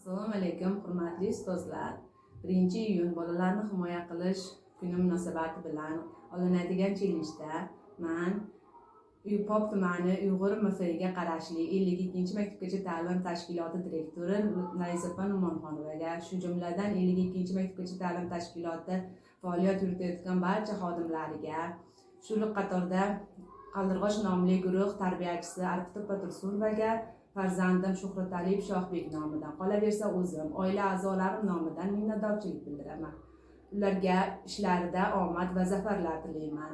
Assalomu alaykum, hurmatli ustozlar. 1-iyun bolalarni himoya qilish kuni munosabati bilan olinadigan chellenjda men Pop tumani Uyg'ur MFIga qarashli 52-maktabgacha ta'lim tashkiloti direktori Layzafa Numonxonovaga, shu jumladan 52-maktabgacha ta'lim tashkiloti faoliyat yuritayotgan barcha xodimlariga, shu qatorda Qaldirg'och nomli guruh tarbiyachisi Ariftopa Tursunovaga, farzandim Shuhratalib Shohbek nomidan, qolaversa o'zim, oila a'zolarim nomidan minnatdorchilik bildiraman. Ularga ishlarida omad va zafarlar tilayman.